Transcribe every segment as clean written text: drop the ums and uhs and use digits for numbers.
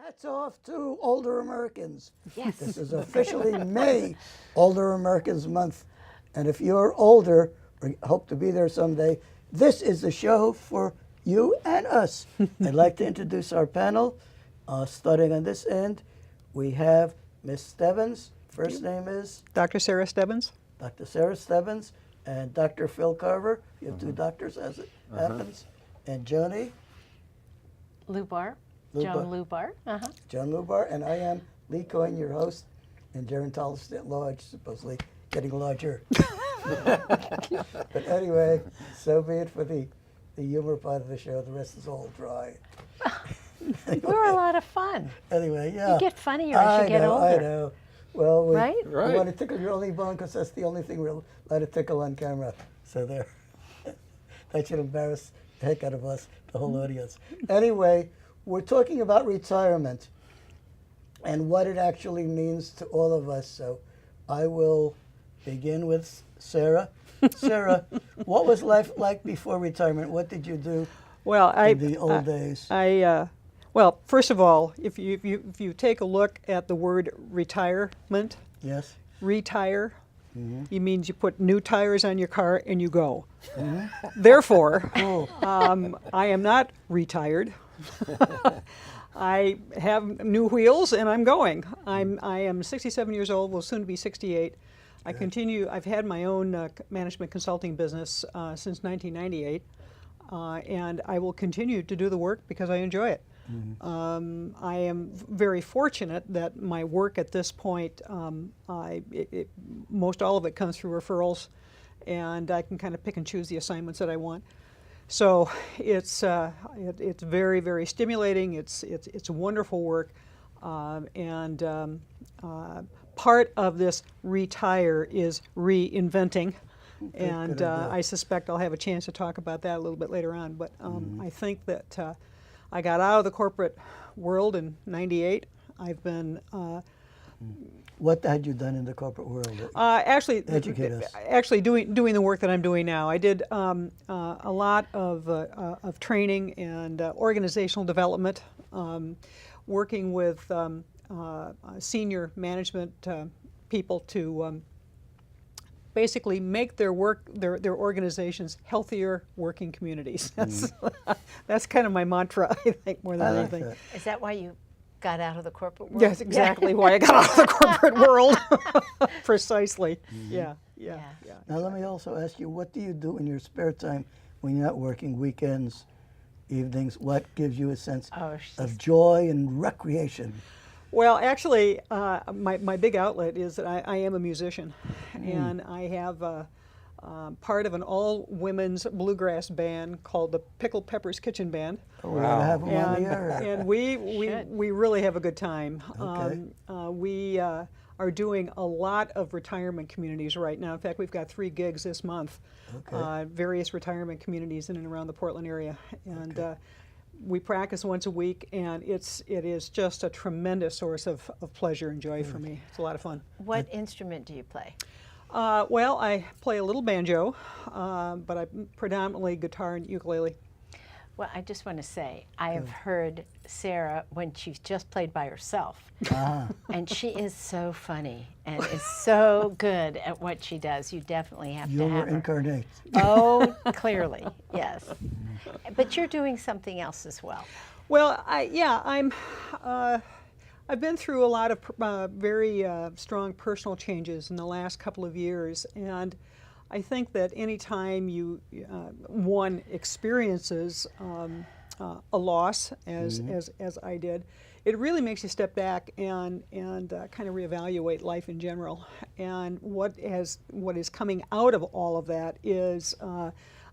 Hats off to older Americans. Yes. This is officially May, Older Americans Month. And if you're older or hope to be there someday, this is the show for you and us. I'd like to introduce our panel. Starting on this end, we have Miss Stebbins. First name is Dr. Sarah Stebbins. Dr. Sarah Stebbins and Dr. Phil Carver. You have two doctors, as it happens. And Johnny. Lubar. Joan Lubar. John Lubar, and I am Lee Coyne, your host, and gerontologist at large, supposedly getting larger. But anyway, so be it for the humor part of the show. The rest is all dry. We were a lot of fun. Anyway, yeah. You get funnier as you get older. I know. Well, we Right? want to tickle your only bone because that's the only thing we're allowed to tickle on camera. So there. That should embarrass the heck out of us, the whole audience. Anyway, we're talking about retirement and what it actually means to all of us. So I will begin with Sarah. Sarah, what was life like before retirement? What did you do Well, in the old days? Well, first of all, if you take a look at the word retirement, Yes. retire, it means you put new tires on your car and you go. Therefore, I am not retired. I have new wheels and I'm going. I am 67 years old, will soon be 68. I've had my own management consulting business since 1998, and I will continue to do the work because I enjoy it. I am very fortunate that my work at this point, most all of it comes through referrals, and I can kind of pick and choose the assignments that I want. So it's very, very stimulating. It's wonderful work, and part of this retire is reinventing, and I suspect I'll have a chance to talk about that a little bit later on. But I think that I got out of the corporate world in '98. I've been What had you done in the corporate world? Educate us. Actually, doing the work that I'm doing now. I did a lot of training and organizational development, working with senior management people to basically make their organizations healthier working communities. That's kind of my mantra, I think, more than anything. That. Is that why you got out of the corporate world? Yes, exactly why I got out of the corporate world. Precisely. Yeah. Now let me also ask you, what do you do in your spare time when you're not working, weekends, evenings? What gives you a sense of joy and recreation? Well, actually, my big outlet is that I am a musician, and I have part of an all-women's bluegrass band called the Pickle Peppers Kitchen Band. Oh, we're going to have them on the air. And we really have a good time. Okay. We are doing a lot of retirement communities right now. In fact, we've got 3 gigs this month, various retirement communities in and around the Portland area. And we practice once a week, and it is just a tremendous source of pleasure and joy for me. It's a lot of fun. What instrument do you play? Well, I play a little banjo, but I'm predominantly guitar and ukulele. Well, I just want to say, I have heard Sarah when she's just played by herself, and she is so funny and is so good at what she does. You definitely have to have Humor her. incarnate. Oh, clearly, yes. But you're doing something else as well. Well, I've been through a lot of very strong personal changes in the last couple of years, and I think that anytime one experiences a loss, as I did, it really makes you step back and kind of reevaluate life in general. And what is coming out of all of that is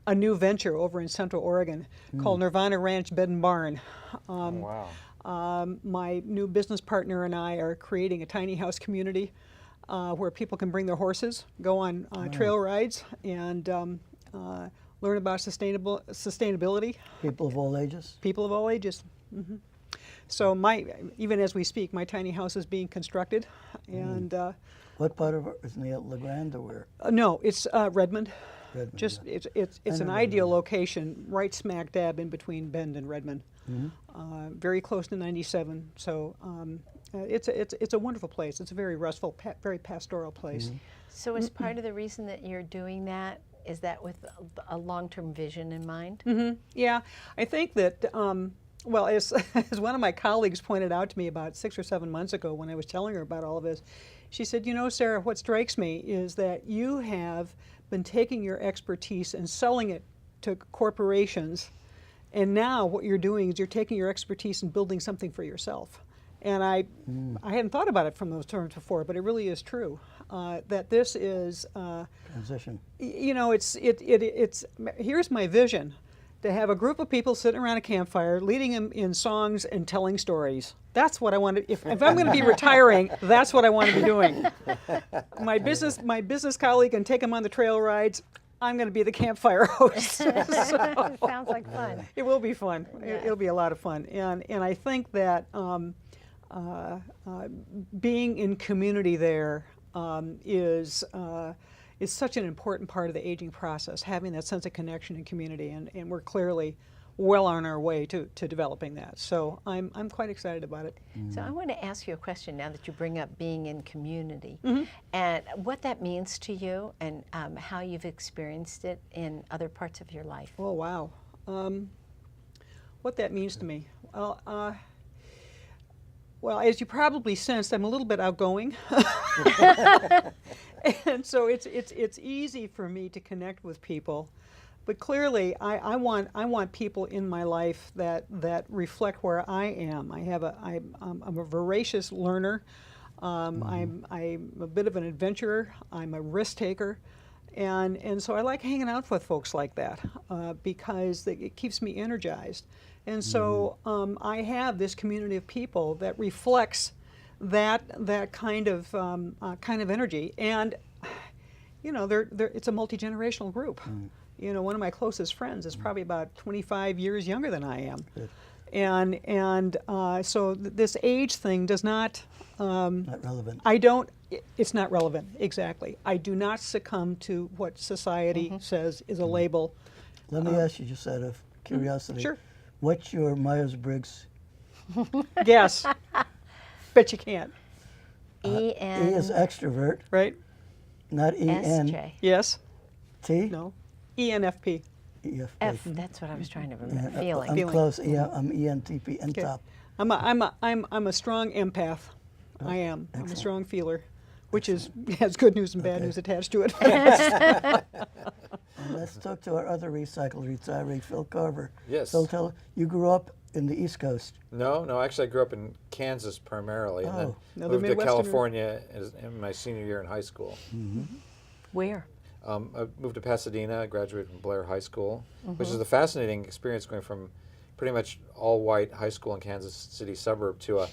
a new venture over in Central Oregon called Nirvana Ranch Bed and Barn. Wow. My new business partner and I are creating a tiny house community where people can bring their horses, go on trail rides, and learn about sustainability. People of all ages? People of all ages. So even as we speak, my tiny house is being constructed, and What part of it? Isn't it La Grande or where? no, it's Redmond. Redmond, Just yeah. it's I an know ideal Redmond. location, right smack dab in between Bend and Redmond. very close to 97. So it's a wonderful place. It's a very restful, very pastoral place. So is part of the reason that you're doing that, is that with a long-term vision in mind? Yeah, I think that, well, as, as one of my colleagues pointed out to me about 6 or 7 months ago when I was telling her about all of this, she said, you know, Sarah, what strikes me is that you have been taking your expertise and selling it to corporations, and now what you're doing is you're taking your expertise and building something for yourself. And I hadn't thought about it from those terms before, but it really is true. That this is Transition. you know, it's here's my vision: to have a group of people sitting around a campfire, leading them in songs and telling stories. That's what I want to. If I'm going to be retiring, that's what I want to be doing. My business colleague can take them on the trail rides. I'm going to be the campfire host. Sounds like fun. It will be fun. Yeah. It'll be a lot of fun, and I think that being in community there is such an important part of the aging process. Having that sense of connection and community, and we're clearly well on our way to developing that. So I'm quite excited about it. So I want to ask you a question now that you bring up being in community, and what that means to you, and how you've experienced it in other parts of your life. Oh wow, what that means to me. Well, as you probably sensed, I'm a little bit outgoing, and so it's easy for me to connect with people. But clearly, I want people in my life that reflect where I am. I'm a voracious learner. I'm a bit of an adventurer. I'm a risk taker, and so I like hanging out with folks like that because it keeps me energized. And so I have this community of people that reflects that kind of energy. And you know, it's a multi-generational group. You know, one of my closest friends is probably about 25 years younger than I am. Good. And so this age thing does not. Not relevant. It's not relevant, exactly. I do not succumb to what society says is a label. Let me ask you, just out of curiosity. Sure. What's your Myers-Briggs? Guess. Bet you can't, E is extrovert, right? not E-N. SJ. Yes? T? No. ENFP. E-F. F, that's what I was trying to remember. Yeah, Feeling. I'm Feeling. close. Yeah, I'm ENTP, Okay. top. I'm a strong empath. I am. I'm a excellent. strong feeler, which has good news and bad Okay. news attached to it. And let's talk to our other recycled retiree, Phil Carver. Yes. Phil, you grew up in the East Coast. No, actually I grew up in Kansas primarily, and then Oh. Another moved to Midwesterner. California in my senior year in high school. Where? I moved to Pasadena. I graduated from Blair High School, which is a fascinating experience, going from pretty much all-white high school in Kansas City suburb to a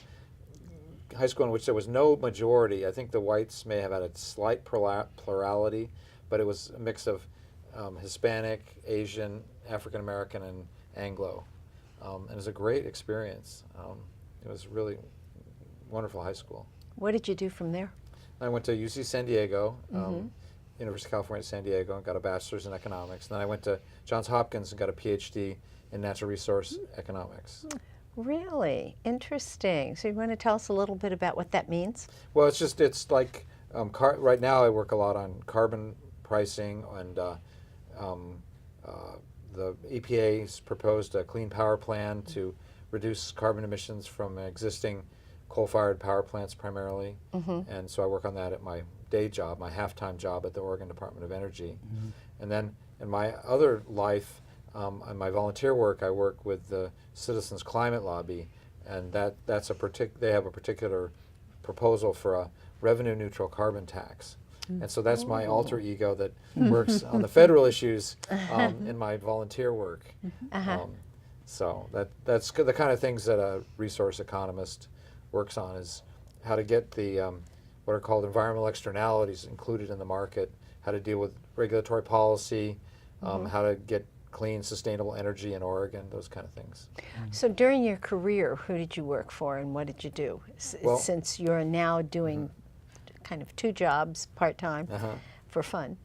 high school in which there was no majority. I think the whites may have had a slight plurality, but it was a mix of Hispanic, Asian, African American, and Anglo. And it was a great experience. It was really wonderful high school. What did you do from there? I went to UC San Diego, University of California, San Diego, and got a bachelor's in economics. And then I went to Johns Hopkins and got a PhD in natural resource economics. Really interesting. So you want to tell us a little bit about what that means? Well, it's like right now I work a lot on carbon pricing, and the EPA's proposed a clean power plan to reduce carbon emissions from existing coal-fired power plants primarily. And so I work on that at my day job, my half-time job at the Oregon Department of Energy. And then in my other life, in my volunteer work, I work with the Citizens Climate Lobby, and they have a particular proposal for a revenue-neutral carbon tax. And so that's my alter ego that works on the federal issues in my volunteer work. So that's the kind of things that a resource economist works on, is how to get the what are called environmental externalities included in the market, how to deal with regulatory policy, how to get clean, sustainable energy in Oregon, those kind of things. So during your career, who did you work for and what did you do? Well- Since you're now doing kind of two jobs part-time for fun.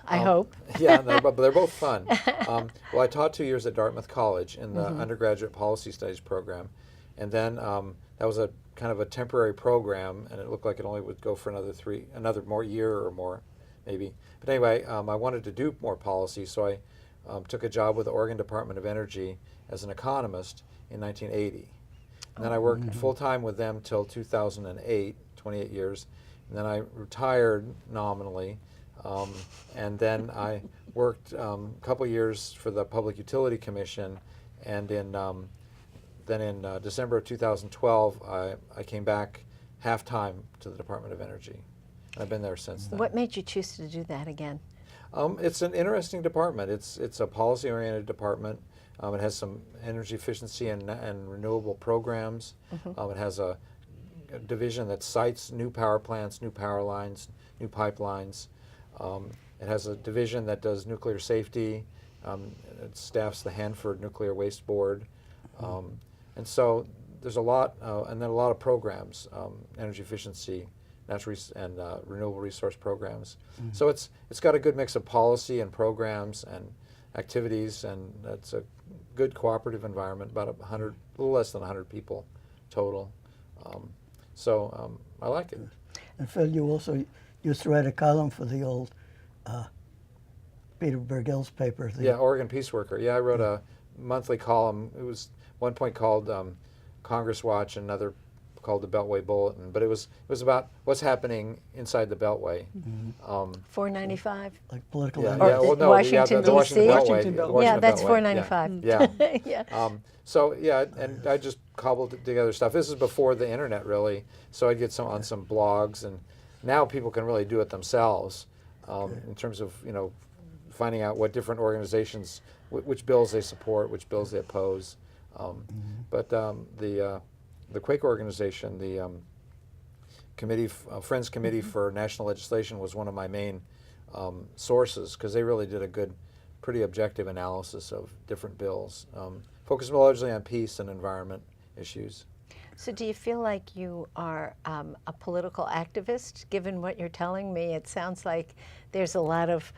I hope. Yeah, but they're both fun. Well, I taught 2 years at Dartmouth College in the undergraduate policy studies program, and then that was a kind of a temporary program, and it looked like it only would go for another more year or more, maybe. But anyway, I wanted to do more policy, so I took a job with the Oregon Department of Energy as an economist in 1980. And then I worked full-time with them till 2008, 28 years. And then I retired nominally. And then I worked a couple years for the Public Utility Commission. And in December of 2012, I came back half-time to the Department of Energy. I've been there since then. What made you choose to do that again? It's an interesting department. It's a policy-oriented department. It has some energy efficiency and renewable programs. It has a division that sites new power plants, new power lines, new pipelines. It has a division that does nuclear safety. It staffs the Hanford Nuclear Waste Board. And so there's a lot, and then a lot of programs, energy efficiency, and renewable resource programs. So it's got a good mix of policy and programs and activities, and it's a good cooperative environment, about a little less than 100 people total. I like it. And Phil, you also used to write a column for the old Peter Bergel's paper. Yeah, Oregon Peace Worker. Yeah, I wrote a monthly column. It was one point called Congress Watch, another called the Beltway Bulletin, but it was about what's happening inside the Beltway. 495. Like political Yeah, analysis. yeah, well, no, Washington, the Washington D.C.? Beltway. Washington the Beltway. Washington Yeah, that's Beltway, 495. Yeah. Yeah. So yeah, and I just cobbled together stuff. This is before the internet, really. So I'd get on some blogs, and now people can really do it themselves in terms of finding out what different organizations, which bills they support, which bills they oppose. But the Quaker organization, the Friends Committee for National Legislation, was one of my main sources, because they really did a good, pretty objective analysis of different bills, focused largely on peace and environment issues. So do you feel like you are a political activist? Given what you're telling me, it sounds like there's a lot of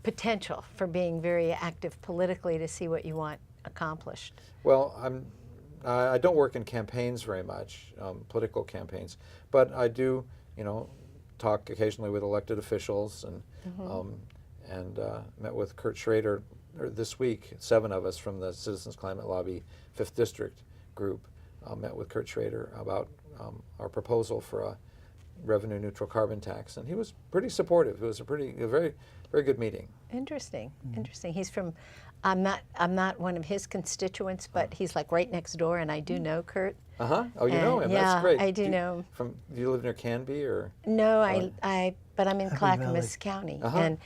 potential for being very active politically to see what you want accomplished. Well, I don't work in campaigns very much, political campaigns, but I do, talk occasionally with elected officials, and met with Kurt Schrader this week. 7 of us from the Citizens Climate Lobby 5th District group met with Kurt Schrader about our proposal for a revenue-neutral carbon tax, and he was pretty supportive. It was a very, very good meeting. Interesting, interesting. He's from, I'm not one of his constituents, but he's like right next door, and I do know Kurt. Oh, you know him. Yeah, That's great. I do know. Do you live near Canby, or? No, but I'm in Happy Clackamas County, and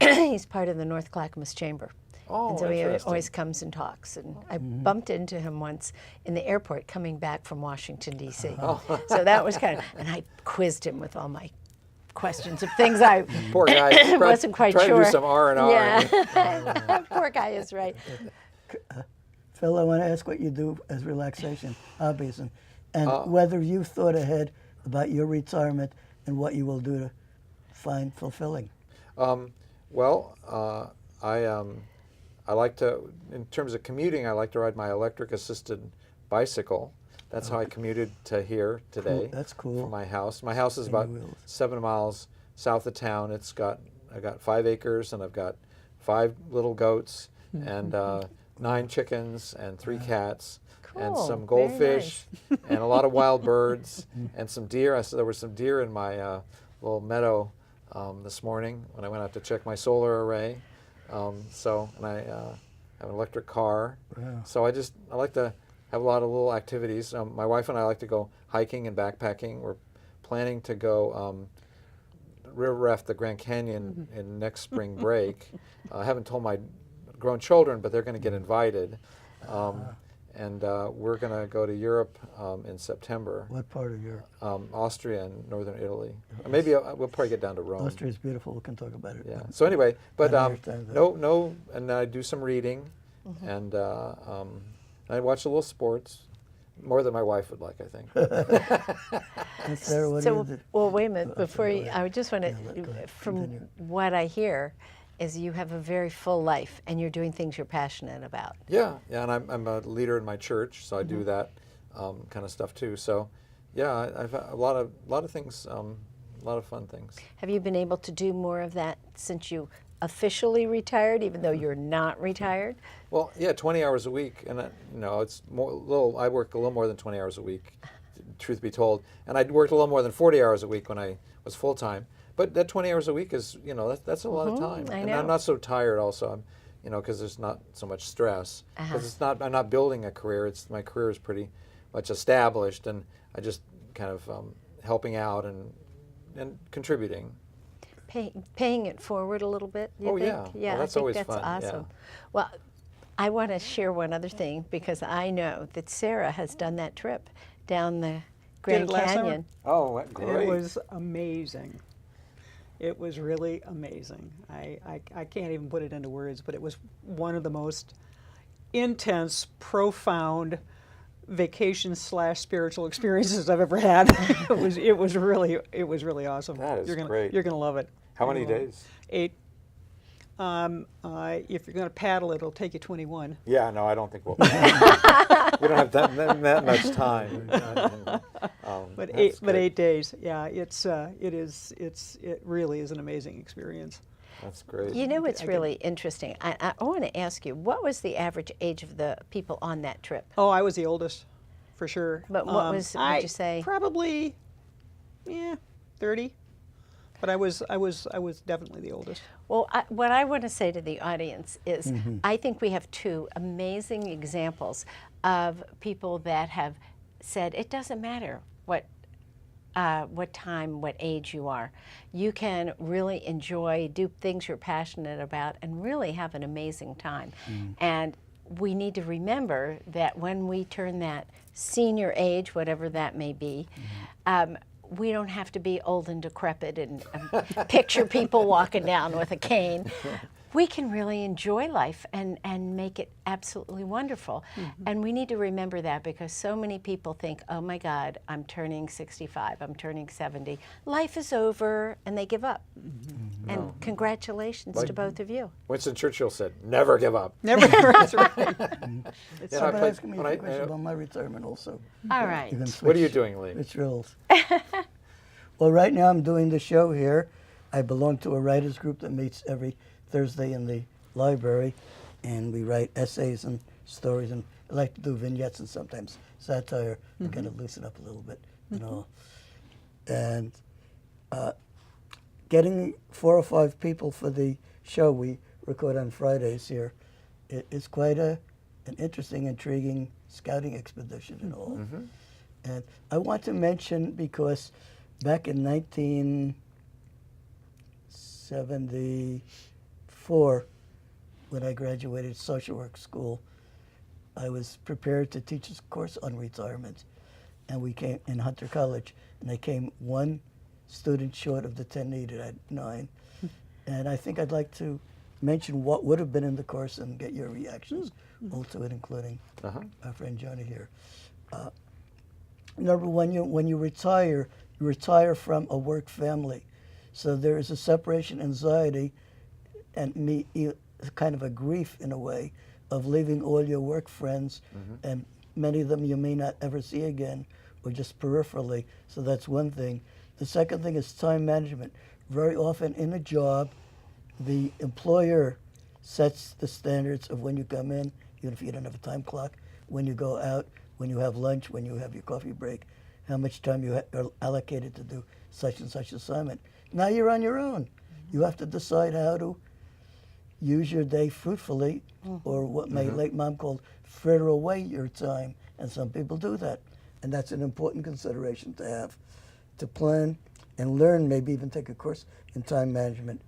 he's part of the North Clackamas Chamber. Oh, And so he interesting. always comes and talks. And I bumped into him once in the airport coming back from Washington, D.C. So that was kind of, and I quizzed him with all my questions of things I Poor guy. wasn't quite Try sure. to do some R&R. Yeah, poor guy is right. Phil, I want to ask what you do as relaxation hobbies, and whether you've thought ahead about your retirement and what you will do to find fulfilling. I like to, in terms of commuting, I like to ride my electric-assisted bicycle. That's how I commuted to here today. That's cool. From my house. My house is about 7 miles south of town. I got 5 acres, and I've got 5 little goats, and 9 chickens, and 3 cats, and Cool. some Very goldfish, and a lot of wild birds, and some deer. There were some deer in my little meadow this morning when I went out to check my solar array. And I have an electric car. Wow. So I like to have a lot of little activities. My wife and I like to go hiking and backpacking. We're planning to go river raft the Grand Canyon in next spring break. I haven't told my grown children, but they're going to get invited. And we're going to go to Europe in September. What part of Europe? Austria and northern Italy. Maybe we'll probably get down to Rome. Austria's beautiful. We can talk about it. Yeah. So anyway, but Another time, though. and I do some reading, and I watch a little sports, More than my wife would like, I think. And Sarah, what do you So, do? well, wait a minute. Before sorry, you, go I would just want Yeah, go to, ahead. from Continue. what I hear, is you have a very full life and you're doing things you're passionate about. Yeah, and I'm a leader in my church, so I Mm-hmm. do that kind of stuff too. So, yeah, I've had a lot of things, a lot of fun things. Have you been able to do more of that since you officially retired, even though you're not retired? Well, yeah, 20 hours a week, and it's I work a little more than 20 hours a week, truth be told, and I worked a little more than 40 hours a week when I was full time. But that 20 hours a week is, that's a lot of time, I and know. I'm not so tired. Also, I'm, because there's not so much stress. Because I'm not building a career. My career is pretty much established, and I just kind of helping out and contributing. Paying it forward a little bit, you Oh, think? yeah. Yeah, Well, I that's think always that's fun, yeah. awesome. Well, I want to share one other thing because I know that Sarah has done that trip down the Grand it last summer? Canyon. Oh, It was amazing. It was really amazing. I can't even put it into words, but it was one of the most intense, profound vacation / spiritual experiences I've ever had. it was really awesome. That is you're gonna, great. You're gonna love it. How You're many gonna love it. days? 8. If you're gonna paddle, it'll take you 21. Yeah, no, I don't think we'll. We don't have that much time. But That's great. 8 days. Yeah, it really is an amazing experience. That's great. You know, it's I really interesting. I want to ask you, what was the average age of the people on that trip? Oh, I was the oldest, for sure. But what would you say? Probably, 30. But I was definitely the oldest. Well, what I want to say to the audience is I think we have two amazing examples of people that have said it doesn't matter what time, what age you are. You can really enjoy, do things you're passionate about, and really have an amazing time. And we need to remember that when we turn that senior age, whatever that may be, we don't have to be old and decrepit and picture people walking down with a cane. We can really enjoy life and make it absolutely wonderful. And we need to remember that because so many people think, oh my God, I'm turning 65, I'm turning 70. Life is over, and they give up. And congratulations to both of you. Winston Churchill said, "Never give up." Never. That's right. Yeah, I Somebody played- asking me when a I- question about my retirement also. All right. You can What are you switch- doing, Lee? Switch roles. Well, right now I'm doing the show here. I belong to a writers group that meets every Thursday in the library, and we write essays and stories, and I like to do vignettes and sometimes satire to kind of loosen up a little bit and all. And getting 4 or 5 people for the show we record on Fridays here is quite an interesting, intriguing scouting expedition and all. And I want to mention, because back in 1974, when I graduated social work school, I was prepared to teach a course on retirement. And we came in Hunter College, and I came 1 student short of the 10 needed. I had 9. And I think I'd like to mention what would have been in the course and get your reactions all to it, including our friend Johnny here. Number one, when you retire from a work family. So there is a separation anxiety and kind of a grief in a way of leaving all your work friends, and many of them you may not ever see again or just peripherally. So that's one thing. The second thing is time management. Very often in a job, the employer sets the standards of when you come in, even if you don't have a time clock, when you go out, when you have lunch, when you have your coffee break, how much time you are allocated to do such and such assignment. Now you're on your own. You have to decide how to use your day fruitfully, or what my late mom called fritter away your time, and some people do that. And that's an important consideration to have, to plan and learn, maybe even take a course in time management.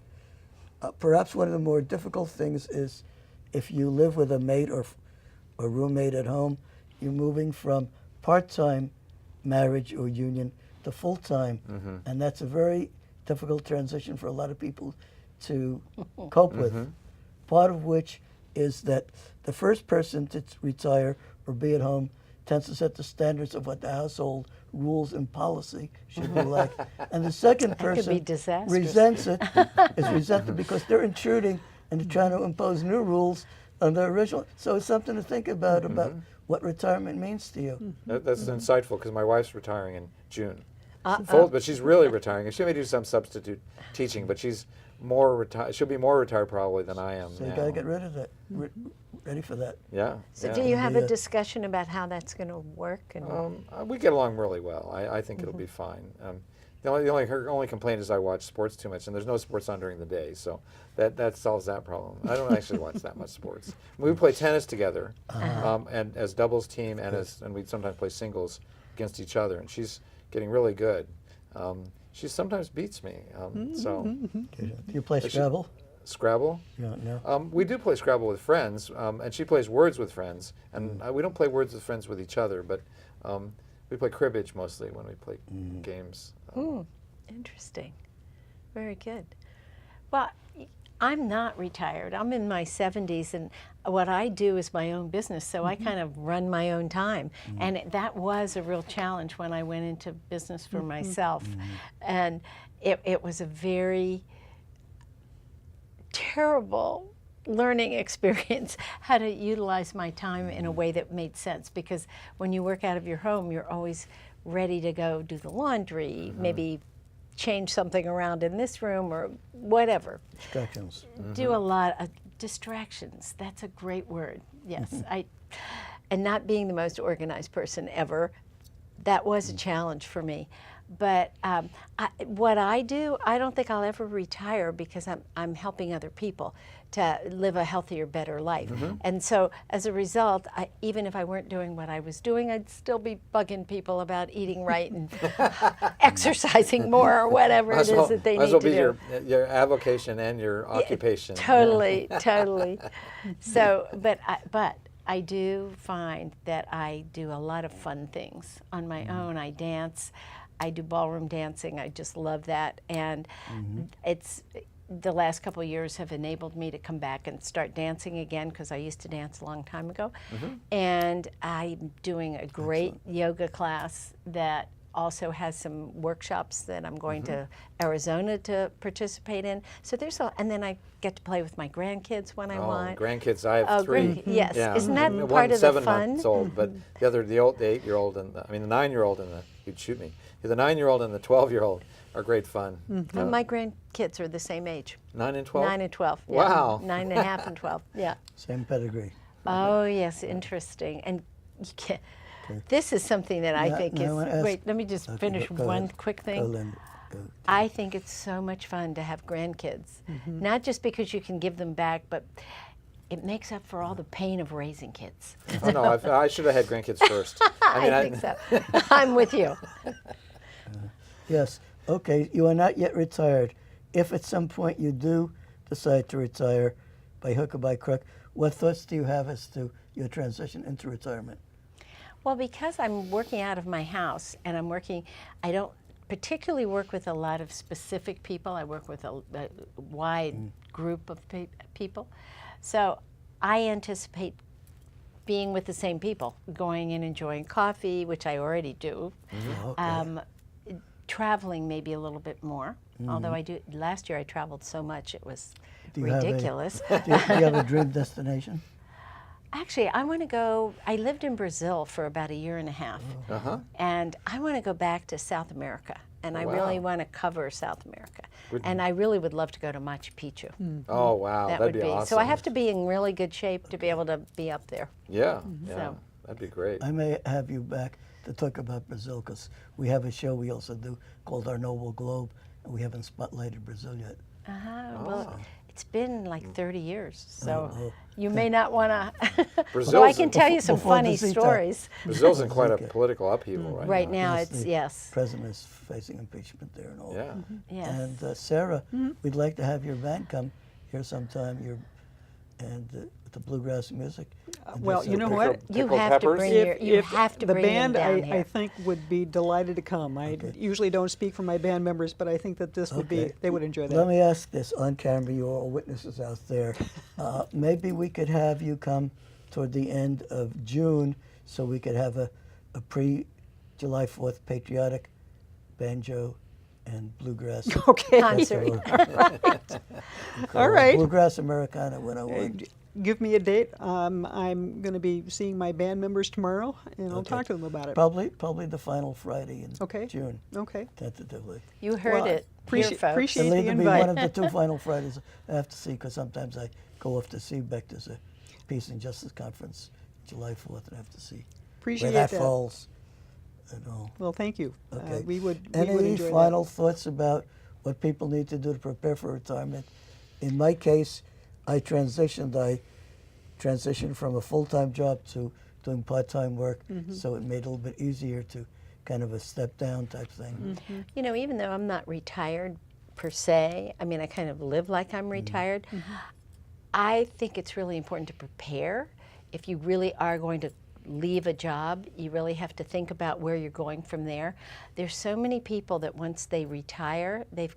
Perhaps one of the more difficult things is if you live with a mate or roommate at home, you're moving from part-time marriage or union to full-time. And that's a very difficult transition for a lot of people to cope with. Part of which is that the first person to retire or be at home tends to set the standards of what the household rules and policy should be like. And the second could be person disastrous. resents it, is resented because they're intruding and they're trying to impose new rules on the original. So it's something to think about what retirement means to you. That's insightful because my wife's retiring in June. Full, but she's really retiring. She may do some substitute teaching, but she's more retired. She'll be more retired probably than I am So now. you got to get rid of that. Ready for that. Yeah. So yeah. do you have a Yeah. discussion about how that's going to work? And We get along really well. I think it'll be fine. Her only complaint is I watch sports too much, and there's no sports on during the day, so that solves that problem. I don't actually watch that much sports. We play tennis together, and as doubles team, and we sometimes play singles against each other. And she's getting really good. She sometimes beats me. So Do you play Scrabble? Scrabble. You don't know. We do play Scrabble with friends, and she plays Words with friends, and we don't play Words with friends with each other, but we play cribbage mostly when we play games. Interesting. Very good. Well, I'm not retired. I'm in my 70s, and what I do is my own business, so I kind of run my own time. And that was a real challenge when I went into business for myself. And it was a very terrible learning experience how to utilize my time in a way that made sense, because when you work out of your home, you're always ready to go do the laundry, maybe change something around in this room or whatever. Distractions. Do a lot of distractions. That's a great word. Yes. And not being the most organized person ever, that was a challenge for me. But what I do, I don't think I'll ever retire because I'm helping other people to live a healthier, better life. And so as a result, even if I weren't doing what I was doing, I'd still be bugging people about eating right and exercising more or whatever it is that they might as need well to be do. your avocation and your occupation. Totally, totally. So, but I do find that I do a lot of fun things on my own. I dance. I do ballroom dancing. I just love that. And it's the last couple of years have enabled me to come back and start dancing again, because I used to dance a long time ago. And I'm doing a great yoga class that also has some workshops that I'm going to Arizona to participate in. So there's and then I get to play with my grandkids when I want. Grandkids, I have three. Yes, Yeah. isn't that One's part of the 7 fun? months old, but the 8-year-old and the 9-year-old and you'd shoot me. The 9-year-old and the 12-year-old are great fun. Well, my grandkids are the same age. 9 and 12? 9 and 12. Yeah. Wow. 9 and a half and 12. Yeah. Same pedigree. Oh, yes, interesting. And you can't, this is something that I think I is, wanna ask- wait, let me just Okay, finish go one ahead. quick Go, thing. Linda. Go. I think it's so much fun to have grandkids. Not just because you can give them back, but it makes up for all the pain of raising kids. Oh, no, I should have had grandkids first. I think so. I'm with you. Yes. Okay. You are not yet retired. If at some point you do decide to retire, by hook or by crook, what thoughts do you have as to your transition into retirement? Well, because I'm working out of my house and I don't particularly work with a lot of specific people. I work with a wide group of people. So I anticipate being with the same people, going and enjoying coffee, which I already do. Okay. Traveling maybe a little bit more, although last year I traveled so much it was Do you have a- ridiculous. do you have a dream destination? Actually, I want to go, I lived in Brazil for about a year and a half, and I want to go back to South America, and I really want to cover South America. And I really would love to go to Machu Picchu. Oh, wow. That That'd would be awesome. So I have to be in really good shape to be able to be up there. Yeah, yeah. So- That'd be great. I may have you back to talk about Brazil, because we have a show we also do called Our Noble Globe, and we haven't spotlighted Brazil yet. Well, it's been like 30 years, so Oh. you may not want to. Brazil's Well, I can in- tell you some Before funny Visita. stories. Brazil's in quite a Okay. political upheaval Right now, Yes, it's, the yes. President is facing impeachment there and all. Yeah. Yes. And Sarah, we'd like to have your band come here sometime. The bluegrass music. and Well, just, you know Pickled- what? You pickled have to peppers? bring you have to the bring band, them down I here. think, would be delighted to come. I usually don't speak for my band members, but I think that this would be, Okay. they would enjoy that. Let me ask this on camera. You're all witnesses out there. Maybe we could have you come toward the end of June so we could have a pre-July 4th patriotic banjo and bluegrass Okay. Concert. festival. All right. Bluegrass Americana 101. Give me a date. I'm going to be seeing my band members tomorrow, and I'll Okay. talk to them about it. Probably the final Friday in Okay. June, Okay. tentatively. You heard Well, it appreciate- here, folks. appreciate It'll the either be invite. one of the two final Fridays I have to see, because sometimes I go off to Seebeck. There's a Peace and Justice Conference July 4th, and I have to see Appreciate where that that. falls and all. Well, thank you. Okay. We would Any enjoy final thoughts about what people need to do to prepare for retirement? In my case, I transitioned from a full-time job to doing part-time work, Mm-hmm. so it made it a little bit easier to kind of a step-down type thing. Mm-hmm. You know, even though I'm not retired per se, I mean, I kind of live like I'm retired, I think it's really important to prepare. If you really are going to leave a job, you really have to think about where you're going from there. There's so many people that once they retire, they've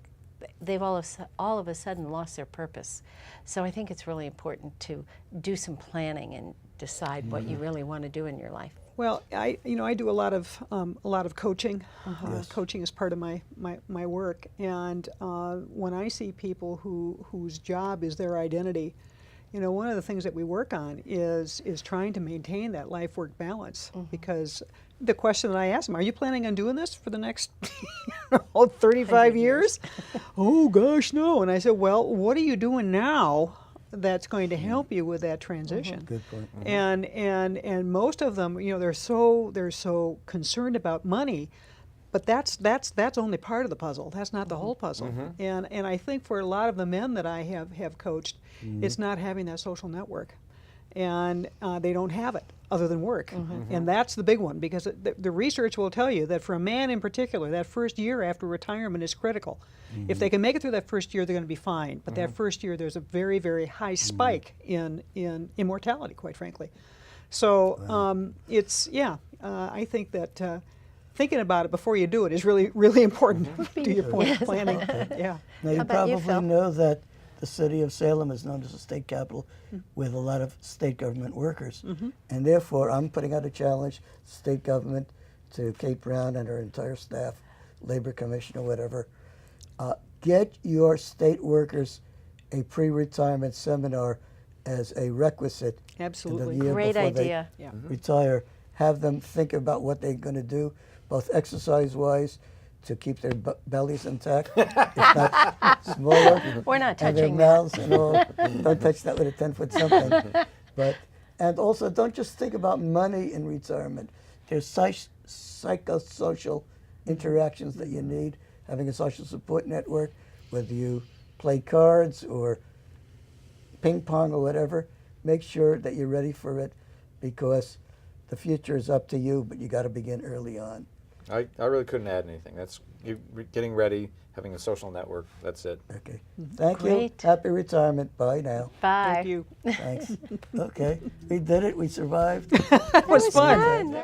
all of a sudden lost their purpose. So I think it's really important to do some planning and decide what you really want to do in your life. Well, I do a lot of coaching. Yes. Coaching is part of my work, and when I see people whose job is their identity, you know, one of the things that we work on is trying to maintain that life-work balance. Because the question that I ask them, are you planning on doing this for the next 35 years? Oh gosh, no. And I said, well, what are you doing now that's going to help you with that transition? Good point. And most of them, you know, they're so concerned about money, but that's only part of the puzzle. That's not the whole puzzle. And I think for a lot of the men that I have coached, it's not having that social network, and they don't have it other than work. And that's the big one, because the research will tell you that for a man in particular, that first year after retirement is critical. If they can make it through that first year, they're going to be fine. But that first year, there's a very, very high spike in immortality, quite frankly. So I think that thinking about it before you do it is really, really important. To your point, planning. Yeah. Now, you How about you, probably Phil? know that the city of Salem is known as a state capital with a lot of state government workers. And therefore, I'm putting out a challenge to state government, to Kate Brown and her entire staff, Labor Commission or whatever. Get your state workers a pre-retirement seminar as a requisite Absolutely. in the year Great before idea. Yeah. they retire. Have them think about what they're going to do, both exercise-wise, to keep their bellies intact, if not smaller. We're not And their touching that. mouths and all. Don't touch that with a 10-foot something. And also, don't just think about money in retirement. There's psychosocial interactions that you need. Having a social support network, whether you play cards or ping pong or whatever, make sure that you're ready for it, because the future is up to you, but you got to begin early on. I really couldn't add anything. That's you getting ready, having a social network. That's it. Okay. Thank you. Great. Happy retirement. Bye now. Bye. Thank you. Thanks. Okay. We did it. We survived. It was fun. Fun.